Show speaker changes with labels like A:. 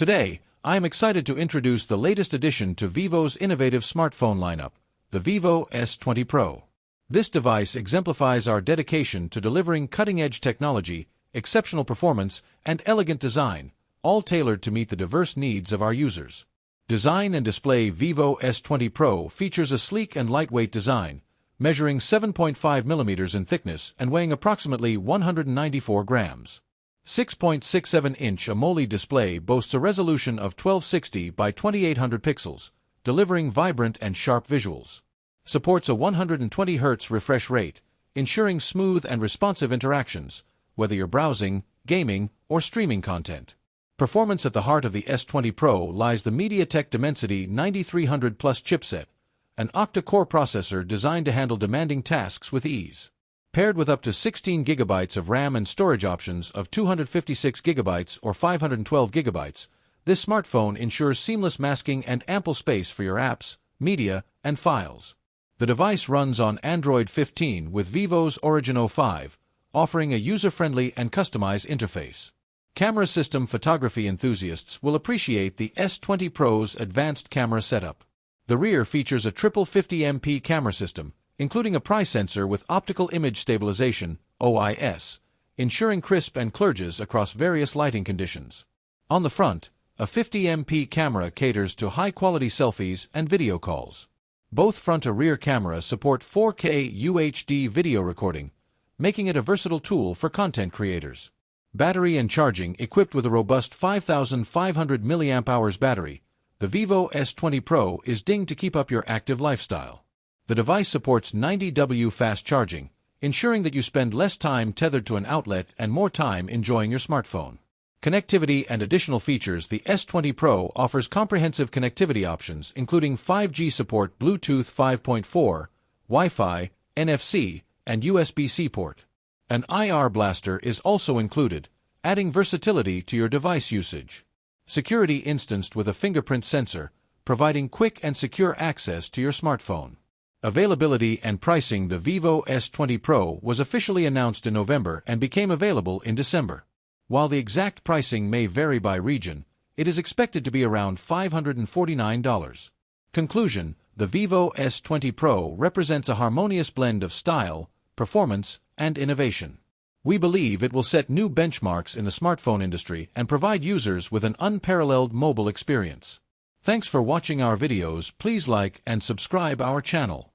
A: Today, I am excited to introduce the latest addition to Vivo's innovative smartphone lineup, the Vivo S20 Pro. This device exemplifies our dedication to delivering cutting-edge technology, exceptional performance, and elegant design, all tailored to meet the diverse needs of our users. Design and display. Vivo S20 Pro features a sleek and lightweight design, measuring 7.5 mm in thickness and weighing approximately 194 grams. 6.67-inch AMOLED display boasts a resolution of 1260 by 2800 pixels, delivering vibrant and sharp visuals. Supports a 120 Hz refresh rate, ensuring smooth and responsive interactions, whether you're browsing, gaming, or streaming content. Performance. At the heart of the S20 Pro lies the MediaTek Dimensity 9300 Plus chipset, an octa-core processor designed to handle demanding tasks with ease. Paired with up to 16 GB of RAM and storage options of 256 GB or 512 GB, this smartphone ensures seamless masking and ample space for your apps, media, and files. The device runs on Android 15 with Vivo's Origin 05, offering a user-friendly and customized interface. Camera system. Photography enthusiasts will appreciate the S20 Pro's advanced camera setup. The rear features a triple 50MP camera system, including a PRI sensor with optical image stabilization, OIS, ensuring crisp and clear images across various lighting conditions. On the front, a 50MP camera caters to high-quality selfies and video calls. Both front and rear cameras support 4K UHD video recording, making it a versatile tool for content creators. Battery and charging. Equipped with a robust 5,500 mAh battery, the Vivo S20 Pro is designed to keep up your active lifestyle. The device supports 90W fast charging, ensuring that you spend less time tethered to an outlet and more time enjoying your smartphone. Connectivity and additional features. The S20 Pro offers comprehensive connectivity options including 5G support, Bluetooth 5.4, Wi-Fi, NFC, and USB-C port. An IR blaster is also included, adding versatility to your device usage. Security. Instanced with a fingerprint sensor, providing quick and secure access to your smartphone. Availability and pricing. The Vivo S20 Pro was officially announced in November and became available in December. While the exact pricing may vary by region, it is expected to be around $549. Conclusion. The Vivo S20 Pro represents a harmonious blend of style, performance, and innovation. We believe it will set new benchmarks in the smartphone industry and provide users with an unparalleled mobile experience. Thanks for watching our videos. Please like and subscribe our channel.